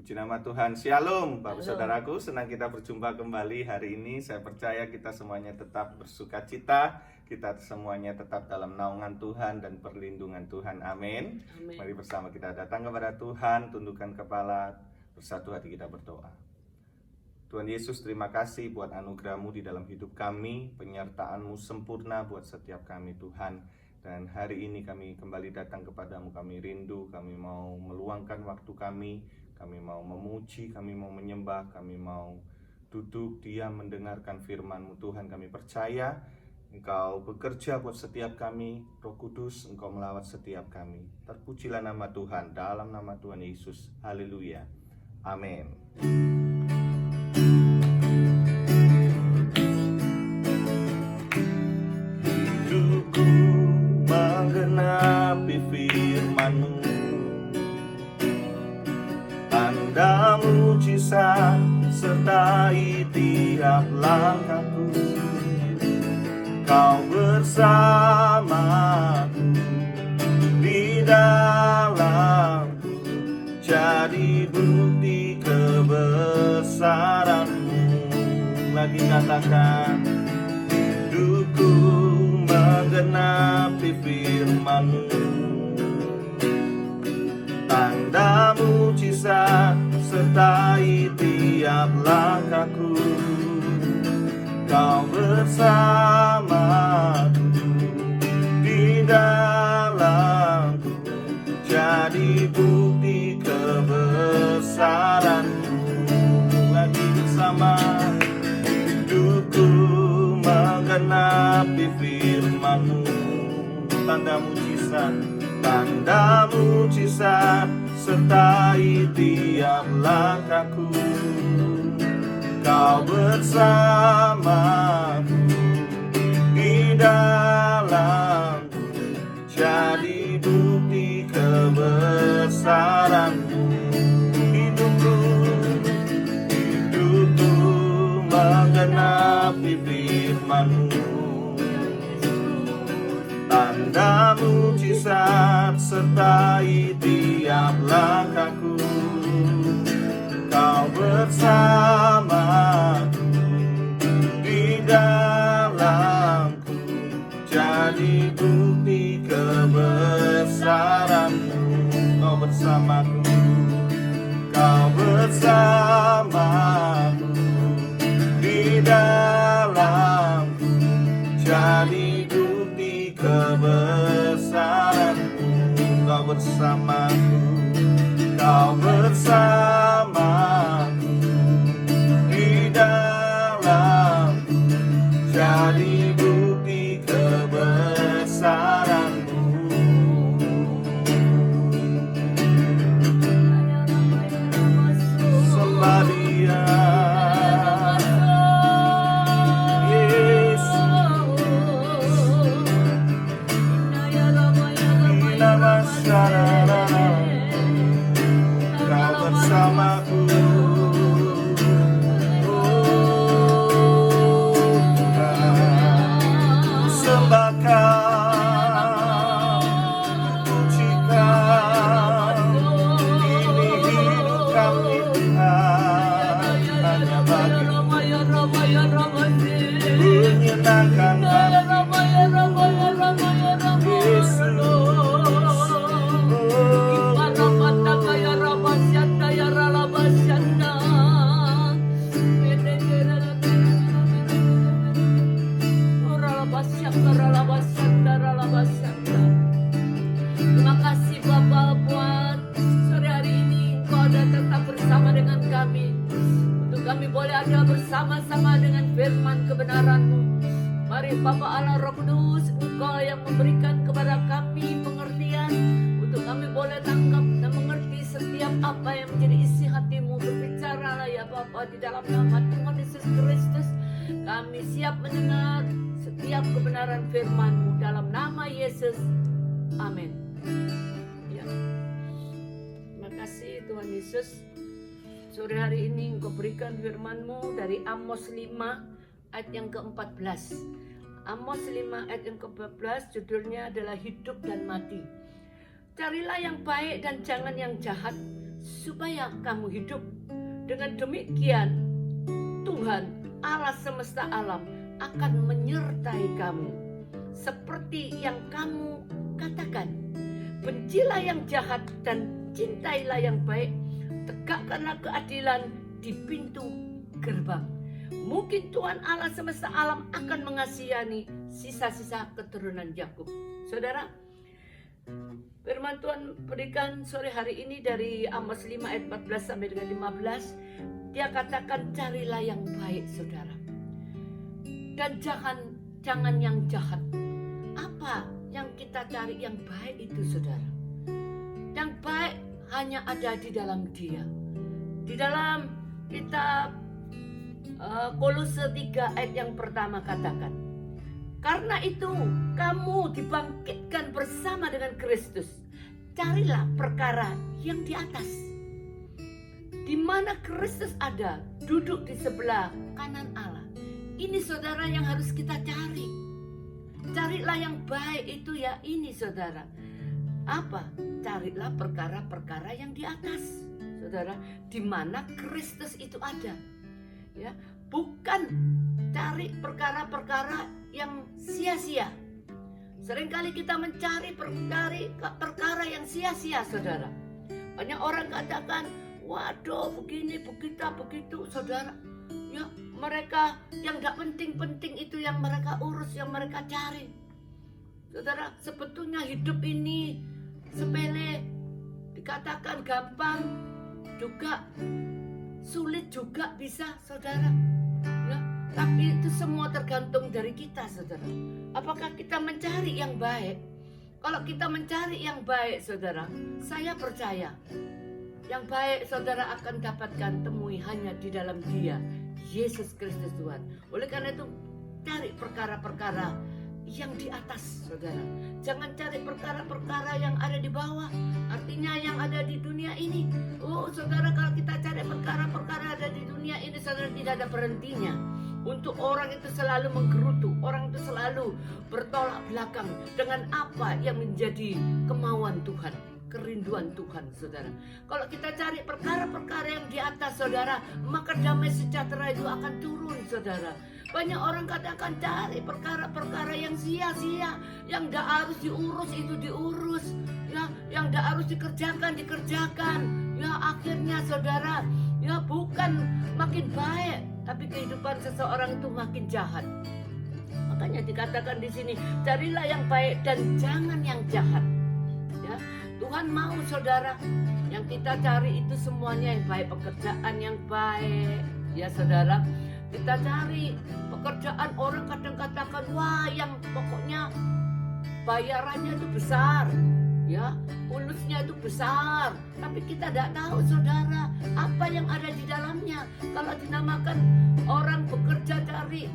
Puji nama Tuhan. Shalom, Bapak Halo. Saudaraku. Senang kita berjumpa kembali hari ini. Saya percaya kita semuanya tetap bersuka cita. Kita semuanya tetap dalam naungan Tuhan dan perlindungan Tuhan. Amin. Amin. Mari bersama kita datang kepada Tuhan, tundukkan kepala, bersatu hati kita berdoa. Tuhan Yesus, terima kasih buat anugerah-Mu di dalam hidup kami, penyertaan-Mu sempurna buat setiap kami Tuhan. Dan hari ini kami kembali datang kepadamu, kami rindu, kami mau meluangkan waktu kami mau memuji, kami mau menyembah, kami mau duduk, diam, mendengarkan firman-Mu Tuhan. Kami percaya Engkau bekerja buat setiap kami, Roh Kudus, Engkau melawat setiap kami. Terpujilah nama Tuhan, dalam nama Tuhan Yesus. Haleluya. Amin. Hidupku menggenapi firman-Mu, tanda mujizat sertai tiap langkahku. Kau bersamaku di dalamku, jadi bukti kebesaran-Mu. Lagi katakan, hidupku menggenapi firman-Mu, tanda mujizat sertai tiap langkahku. Kau bersamaku di dalamku, jadi bukti kebesaran-Mu. Lagi bersama, hidupku menggenapi firman-Mu, tanda mujizat sertai tiap langkahku. Kau bersamaku di dalamku, jadi bukti kebesaran-Mu. Hidupku menggenapi firman-Mu, tanda mujizat sertai tiap langkahku. Kau bersamaku di dalamku, jadi bukti kebesaran-Mu. Kau bersamaku, Kau bersamaku di dalamku, jadi bukti kebesaran-Mu. Kau bersamaku, Kau bersamaku di dalamku, jadi bukti kebesaran-Mu. Sembah Dia, Kau bersamaku. Sembah Kau, puji Kau. Ini hidup kami Tuhan, hanya bagi-Mu menyenangkan hati-Mu, Yesus. Terima kasih Bapa buat sore hari ini Engkau ada tetap bersama dengan kami, untuk kami boleh ada bersama-sama dengan firman kebenaran-Mu. Mari Bapa Allah Roh Kudus, Engkau yang memberikan kepada kami pengertian, untuk kami boleh tangkap dan mengerti setiap apa yang menjadi isi hati-Mu. Berbicaralah ya Bapa, di dalam nama Tuhan Yesus Kristus kami siap mendengar setiap kebenaran firman-Mu dalam nama Yesus. Amin. Ya. Terima kasih Tuhan Yesus. Sore hari ini Engkau berikan firman-Mu dari Amos 5 ayat yang ke-14. Amos 5 ayat yang ke-14 judulnya adalah hidup dan mati. Carilah yang baik dan jangan yang jahat, supaya kamu hidup. Dengan demikian Tuhan Allah semesta alam akan menyertai kamu. Seperti yang kamu katakan, bencilah yang jahat dan cintailah yang baik, tegakkanlah keadilan di pintu gerbang. Mungkin Tuhan Allah semesta alam akan mengasihani sisa-sisa keturunan Yakub. Saudara, firman Tuhan berikan sore hari ini dari Amos 5 ayat 14 sampai dengan 15. Dia katakan, carilah yang baik saudara, dan jangan yang jahat. Apa yang kita cari yang baik itu saudara? Yang baik hanya ada di dalam Dia. Di dalam kitab Kolose 3 ayat yang pertama katakan, karena itu kamu dibangkitkan bersama dengan Kristus. Carilah perkara yang di atas, di mana Kristus ada, duduk di sebelah kanan Allah. Ini saudara yang harus kita cari. Carilah yang baik itu ya ini saudara. Apa? Carilah perkara-perkara yang di atas, saudara, di mana Kristus itu ada. Ya, bukan cari perkara-perkara yang sia-sia. Seringkali kita mencari perkara yang sia-sia, saudara. Banyak orang katakan, waduh begini, begitu, saudara. Ya, mereka yang gak penting-penting itu yang mereka urus, yang mereka cari. Saudara, sebetulnya hidup ini sepele, dikatakan gampang, juga sulit juga bisa, saudara. Ya, tapi itu semua tergantung dari kita, saudara. Apakah kita mencari yang baik? Kalau kita mencari yang baik, saudara, saya percaya yang baik saudara akan dapatkan temui hanya di dalam Dia, Yesus Kristus Tuhan. Oleh karena itu, cari perkara-perkara yang di atas, saudara. Jangan cari perkara-perkara yang ada di bawah, artinya yang ada di dunia ini. Oh saudara, kalau kita cari perkara-perkara ada di dunia ini, saudara, tidak ada berhentinya. Untuk orang itu selalu menggerutu, orang itu selalu bertolak belakang dengan apa yang menjadi kemauan Tuhan, kerinduan Tuhan, saudara. Kalau kita cari perkara-perkara yang di atas, saudara, maka damai sejahtera itu akan turun, saudara. Banyak orang katakan cari perkara-perkara yang sia-sia, yang tidak harus diurus itu diurus, ya, yang tidak harus dikerjakan. Ya, akhirnya saudara, ya bukan makin baik, tapi kehidupan seseorang itu makin jahat. Makanya dikatakan di sini, carilah yang baik dan jangan yang jahat. Ya, Tuhan mau saudara, yang kita cari itu semuanya yang baik, pekerjaan yang baik, ya saudara. Kita cari pekerjaan, orang kadang katakan, wah yang pokoknya bayarannya itu besar, ya, ulusnya itu besar. Tapi kita tidak tahu saudara, apa yang ada di dalamnya. Kalau dinamakan orang bekerja cari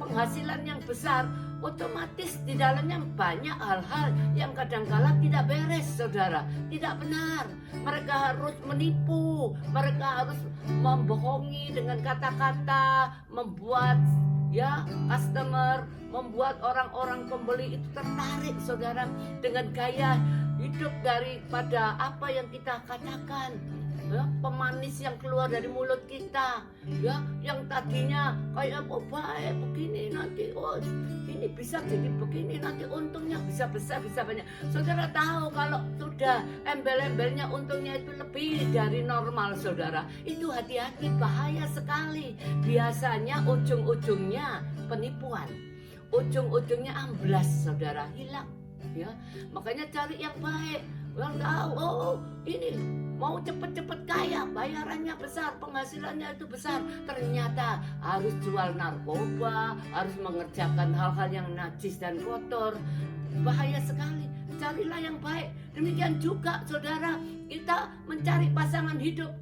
penghasilan yang besar, otomatis di dalamnya banyak hal-hal yang kadangkala tidak beres, saudara, tidak benar. Mereka harus menipu, mereka harus membohongi dengan kata-kata, membuat ya customer, membuat orang-orang pembeli itu tertarik, saudara, dengan gaya hidup daripada apa yang kita katakan. Ya, pemanis yang keluar dari mulut kita, ya, yang tadinya kayak oh baik begini, nanti oh ini bisa jadi begini, nanti untungnya bisa besar, bisa banyak. Saudara tahu kalau sudah embel-embelnya untungnya itu lebih dari normal, saudara, itu hati-hati, bahaya sekali. Biasanya ujung-ujungnya penipuan, ujung-ujungnya amblas, saudara, hilang. Ya, makanya cari yang baik. Orang tahu, oh ini mau cepet-cepet kaya, bayarannya besar, penghasilannya itu besar. Ternyata harus jual narkoba, harus mengerjakan hal-hal yang najis dan kotor. Bahaya sekali. Carilah yang baik. Demikian juga saudara, kita mencari pasangan hidup,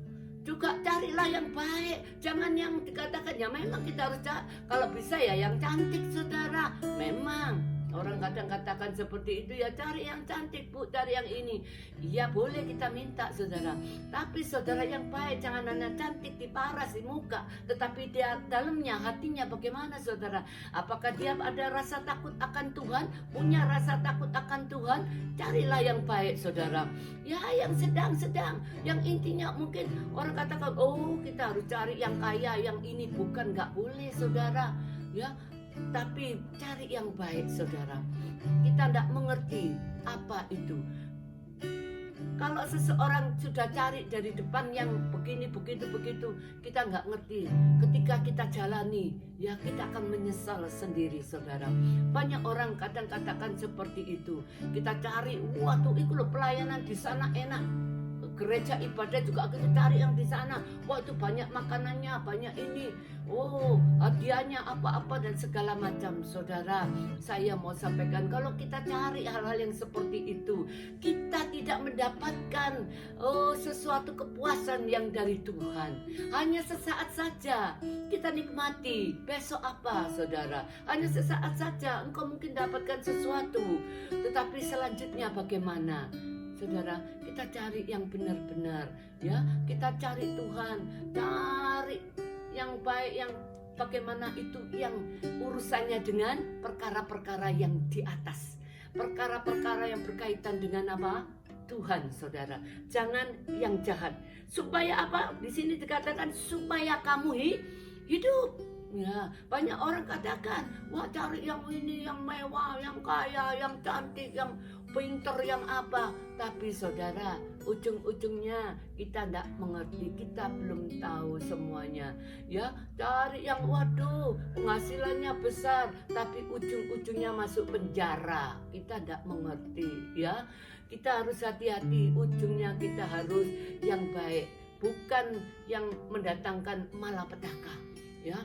juga carilah yang baik. Jangan yang dikatakan, ya memang kita harus kalau bisa ya yang cantik, saudara. Memang Orang kadang katakan seperti itu, ya cari yang cantik Bu, cari yang ini. Ya boleh kita minta saudara. Tapi saudara yang baik jangan hanya cantik di paras, di muka, tetapi dia dalamnya, hatinya bagaimana saudara? Apakah dia ada rasa takut akan Tuhan? Punya rasa takut akan Tuhan? Carilah yang baik saudara. Ya yang sedang-sedang, yang intinya mungkin orang katakan, oh kita harus cari yang kaya, yang ini. Bukan, nggak boleh saudara. Ya, tapi cari yang baik saudara. Kita tidak mengerti apa itu. Kalau seseorang sudah cari dari depan yang begini, begitu, kita nggak ngerti. Ketika kita jalani, ya kita akan menyesal sendiri saudara. Banyak orang kadang katakan seperti itu. Kita cari, waduh itu loh pelayanan di sana enak. Gereja ibadah juga kita cari yang di sana. Wah itu banyak makanannya, banyak ini. Oh hadiahnya apa-apa dan segala macam. Saudara, saya mau sampaikan kalau kita cari hal-hal yang seperti itu, kita tidak mendapatkan sesuatu kepuasan yang dari Tuhan. Hanya sesaat saja kita nikmati. Besok apa saudara? Hanya sesaat saja engkau mungkin dapatkan sesuatu, tetapi selanjutnya bagaimana? Saudara, kita cari yang benar-benar, ya. Kita cari Tuhan, cari yang baik, yang bagaimana itu yang urusannya dengan perkara-perkara yang di atas. Perkara-perkara yang berkaitan dengan apa? Tuhan, saudara. Jangan yang jahat. Supaya apa? Di sini dikatakan supaya kamu hidup. Ya, banyak orang katakan, wah cari yang ini, yang mewah, yang kaya, yang cantik, yang pinter, yang apa. Tapi saudara, ujung-ujungnya kita tidak mengerti, kita belum tahu semuanya. Ya, cari yang waduh, penghasilannya besar, tapi ujung-ujungnya masuk penjara. Kita tidak mengerti, ya. Kita harus hati-hati, ujungnya kita harus yang baik, bukan yang mendatangkan malapetaka, ya.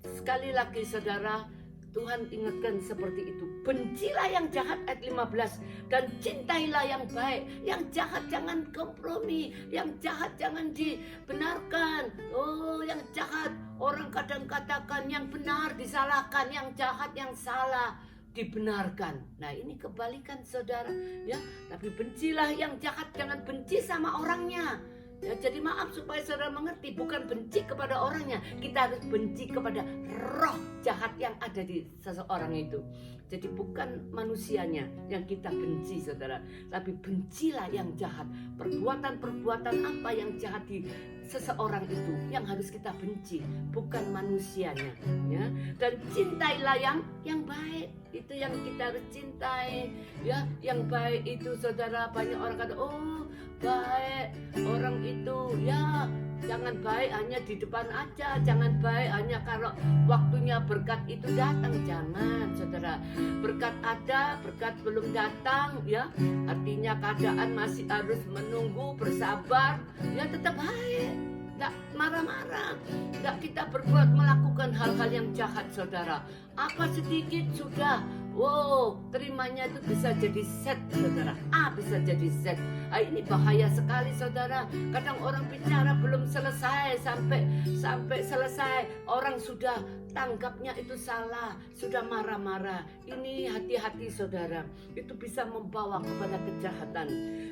Sekali lagi saudara, Tuhan ingatkan seperti itu. Bencilah yang jahat ayat 15 dan cintailah yang baik. Yang jahat jangan kompromi, yang jahat jangan dibenarkan. Oh, yang jahat orang kadang katakan yang benar disalahkan, yang jahat yang salah dibenarkan. Nah, ini kebalikan saudara, ya. Tapi bencilah yang jahat, jangan benci sama orangnya. Ya, jadi maaf supaya saudara mengerti, bukan benci kepada orangnya, kita harus benci kepada roh jahat yang ada di seseorang itu. Jadi bukan manusianya yang kita benci saudara, tapi bencilah yang jahat. Perbuatan-perbuatan apa yang jahat di seseorang itu yang harus kita benci, bukan manusianya, ya. Dan cintailah yang baik, itu yang kita harus cintai, ya. Yang baik itu saudara, banyak orang kata, oh baik orang itu, ya. Jangan baik hanya di depan aja, jangan baik hanya kalau waktunya berkat itu datang, jangan saudara. Berkat ada, berkat belum datang, ya. Artinya keadaan masih harus menunggu, bersabar, ya tetap baik. Tidak marah-marah, tidak kita berbuat melakukan hal-hal yang jahat saudara. Apa sedikit sudah, wow, terimanya itu bisa jadi Z saudara. A bisa jadi Z. Ini bahaya sekali saudara. Kadang orang bicara belum selesai, sampai selesai orang sudah tangkapnya itu salah, sudah marah-marah. Ini hati-hati saudara, itu bisa membawa kepada kejahatan.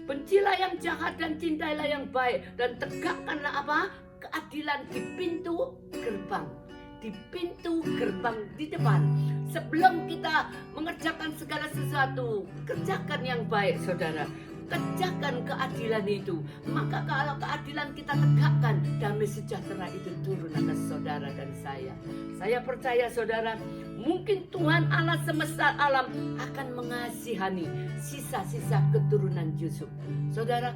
Bencilah yang jahat dan cintailah yang baik, dan tegakkanlah apa? Keadilan di pintu gerbang. Di pintu gerbang di depan. Sebelum kita mengerjakan segala sesuatu, kerjakan yang baik saudara. Kerjakan keadilan itu. Maka kalau keadilan kita tegakkan, damai sejahtera itu turun atas saudara dan saya. Saya percaya saudara, mungkin Tuhan Allah semesta alam akan mengasihani sisa-sisa keturunan Yusuf. Saudara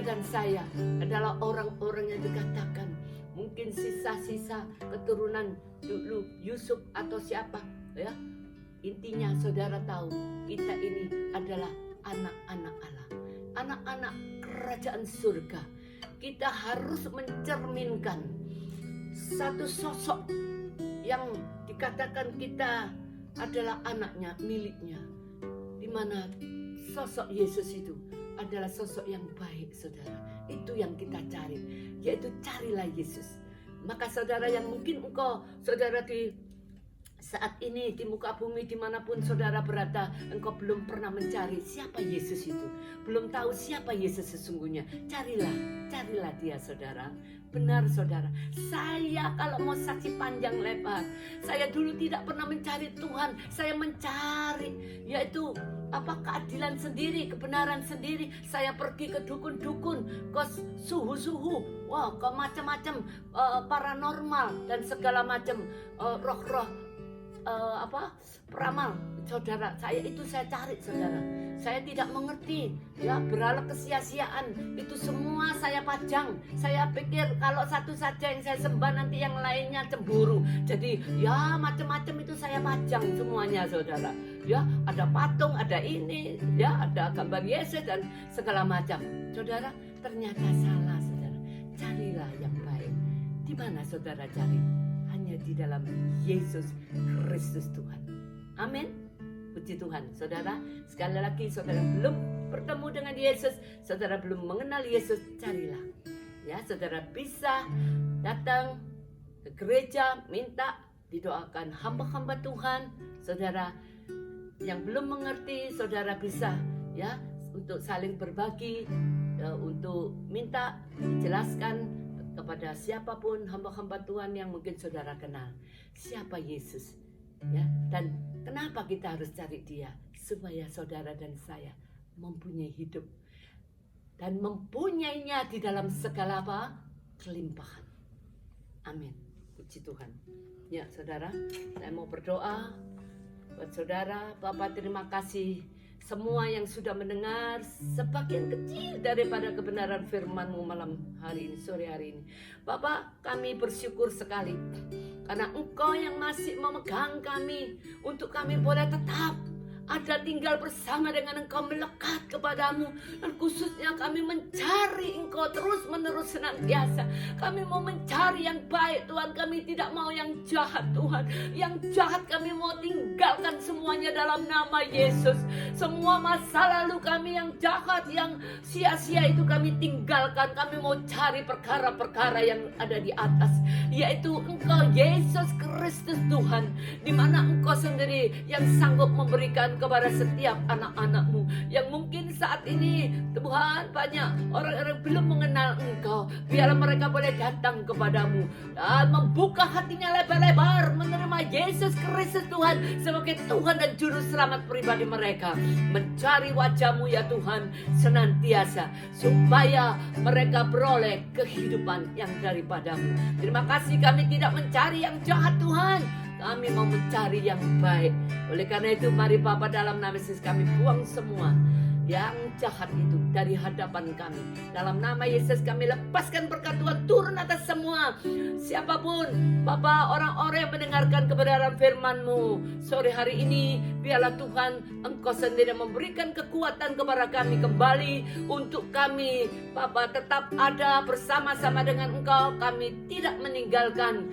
dan saya adalah orang-orang yang dikatakan mungkin sisa-sisa keturunan dulu Yusuf atau siapa, ya. Intinya saudara tahu, kita ini adalah anak-anak Allah, anak-anak kerajaan surga. Kita harus mencerminkan satu sosok yang dikatakan kita adalah anaknya, miliknya, di mana sosok Yesus itu adalah sosok yang baik saudara. Itu yang kita cari, yaitu carilah Yesus. Maka saudara yang mungkin saudara di saat ini di muka bumi dimanapun saudara berada, engkau belum pernah mencari siapa Yesus itu, belum tahu siapa Yesus sesungguhnya, carilah dia saudara. Benar saudara, saya kalau mau saksi panjang lebar, saya dulu tidak pernah mencari Tuhan, saya mencari yaitu keadilan sendiri, kebenaran sendiri. Saya pergi ke dukun-dukun, ke suhu-suhu, ke macam-macam paranormal dan segala macam roh-roh peramal. Saudara, saya cari saudara. Saya tidak mengerti ya, berhala kesia-siaan itu semua saya pajang. Saya pikir kalau satu saja yang saya sembah nanti yang lainnya cemburu. Jadi ya macam-macam itu saya pajang semuanya saudara. Ya ada patung, ada ini, ya ada gambar Yesus dan segala macam. Saudara, ternyata salah saudara. Carilah yang baik. Di mana saudara cari? Hanya di dalam Yesus Kristus Tuhan. Amin. Puji Tuhan. Saudara, sekali lagi saudara belum bertemu dengan Yesus, saudara belum mengenal Yesus, carilah. Ya, saudara bisa datang ke gereja, minta didoakan hamba-hamba Tuhan. Saudara yang belum mengerti, saudara bisa ya untuk saling berbagi, untuk minta dijelaskan kepada siapapun hamba-hamba Tuhan yang mungkin saudara kenal. Siapa Yesus? Ya, dan kenapa kita harus cari dia? Supaya saudara dan saya mempunyai hidup dan mempunyainya di dalam segala kelimpahan. Amin. Puji Tuhan. Ya saudara, saya mau berdoa buat saudara. Bapak, terima kasih semua yang sudah mendengar sebagian kecil daripada kebenaran firman-Mu malam hari ini, sore hari ini. Bapak, kami bersyukur sekali karena Engkau yang masih memegang kami untuk kami boleh tetap ada tinggal bersama dengan Engkau, melekat kepadamu. Dan khususnya kami mencari Engkau terus menerus senantiasa. Kami mau mencari yang baik Tuhan, kami tidak mau yang jahat Tuhan. Yang jahat kami mau tinggalkan semuanya dalam nama Yesus. Semua masa lalu kami yang jahat, yang sia-sia itu kami tinggalkan. Kami mau cari perkara-perkara yang ada di atas, yaitu Engkau Yesus Kristus Tuhan, di mana Engkau sendiri yang sanggup memberikan kepada setiap anak-anak-Mu yang mungkin saat ini Tuhan banyak orang-orang belum mengenal Engkau. Biarlah mereka boleh datang kepadamu dan membuka hatinya lebar-lebar, menerima Yesus Kristus Tuhan sebagai Tuhan dan Juru Selamat pribadi mereka, mencari wajah-Mu ya Tuhan senantiasa, supaya mereka beroleh kehidupan yang daripada-Mu. Terima kasih, kami tidak mencari yang jahat Tuhan, kami mau mencari yang baik. Oleh karena itu mari Bapa, dalam nama Yesus kami buang semua yang jahat itu dari hadapan kami. Dalam nama Yesus kami lepaskan berkat Tuhan turun atas semua siapapun Bapa, orang-orang yang mendengarkan kebenaran firman-Mu sore hari ini. Biarlah Tuhan Engkau sendiri memberikan kekuatan kepada kami kembali, untuk kami Bapa tetap ada bersama-sama dengan Engkau. Kami tidak meninggalkan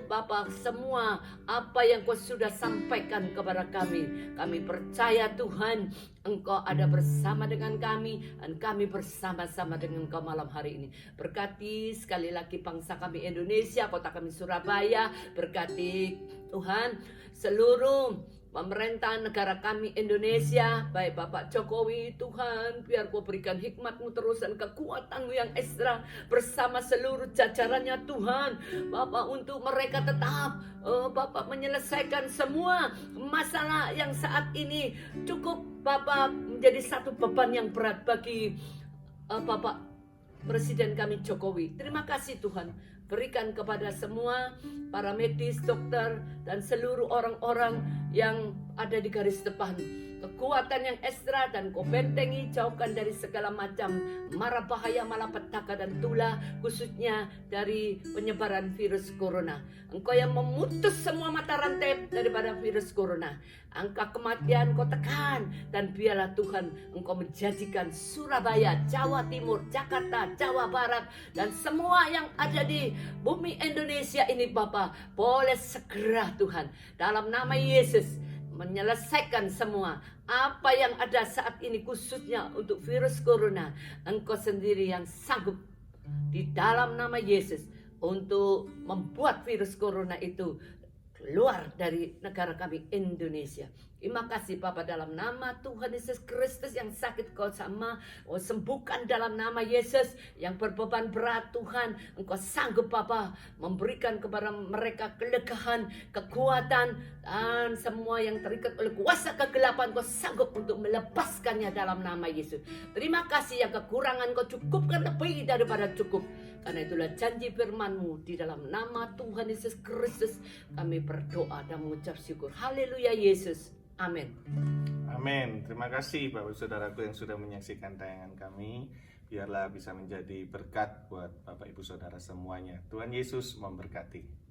Bapa semua apa yang Kau sudah sampaikan kepada kami. Kami percaya Tuhan Engkau ada bersama dengan kami, dan kami bersama-sama dengan Engkau malam hari ini. Berkati sekali lagi bangsa kami Indonesia, kota kami Surabaya. Berkati Tuhan seluruh pemerintahan negara kami Indonesia, baik Bapak Jokowi. Tuhan, biar Kau berikan hikmat-Mu terus dan kekuatan-Mu yang ekstra bersama seluruh jajarannya Tuhan. Bapak, untuk mereka tetap Bapak menyelesaikan semua masalah yang saat ini cukup Bapak menjadi satu beban yang berat bagi Bapak Presiden kami Jokowi. Terima kasih Tuhan, berikan kepada semua para medis, dokter, dan seluruh orang-orang yang ada di garis depan kekuatan yang ekstra, dan Kau bentengi, jauhkan dari segala macam mara bahaya, malapetaka dan tulah, khususnya dari penyebaran virus corona. Engkau yang memutus semua mata rantai daripada virus corona. Angka kematian Kau tekan, dan biarlah Tuhan Engkau menjadikan Surabaya, Jawa Timur, Jakarta, Jawa Barat, dan semua yang ada di bumi Indonesia ini Bapa, boleh segera Tuhan dalam nama Yesus menyelesaikan semua apa yang ada saat ini, khususnya untuk virus corona. Engkau sendiri yang sanggup di dalam nama Yesus untuk membuat virus corona itu keluar dari negara kami Indonesia. Terima kasih Bapa, dalam nama Tuhan Yesus Kristus yang sakit Kau sembuhkan dalam nama Yesus. Yang berbeban berat Tuhan, Engkau sanggup Bapa memberikan kepada mereka kelegahan, kekuatan, dan semua yang terikat oleh kuasa kegelapan Kau sanggup untuk melepaskannya dalam nama Yesus. Terima kasih, yang kekurangan Kau cukupkan lebih daripada cukup. Karena itulah janji firman-Mu. Di dalam nama Tuhan Yesus Kristus kami berdoa dan mengucap syukur. Haleluya Yesus. Amin. Amin. Terima kasih Bapak Saudaraku yang sudah menyaksikan tayangan kami. Biarlah bisa menjadi berkat buat Bapak Ibu Saudara semuanya. Tuhan Yesus memberkati.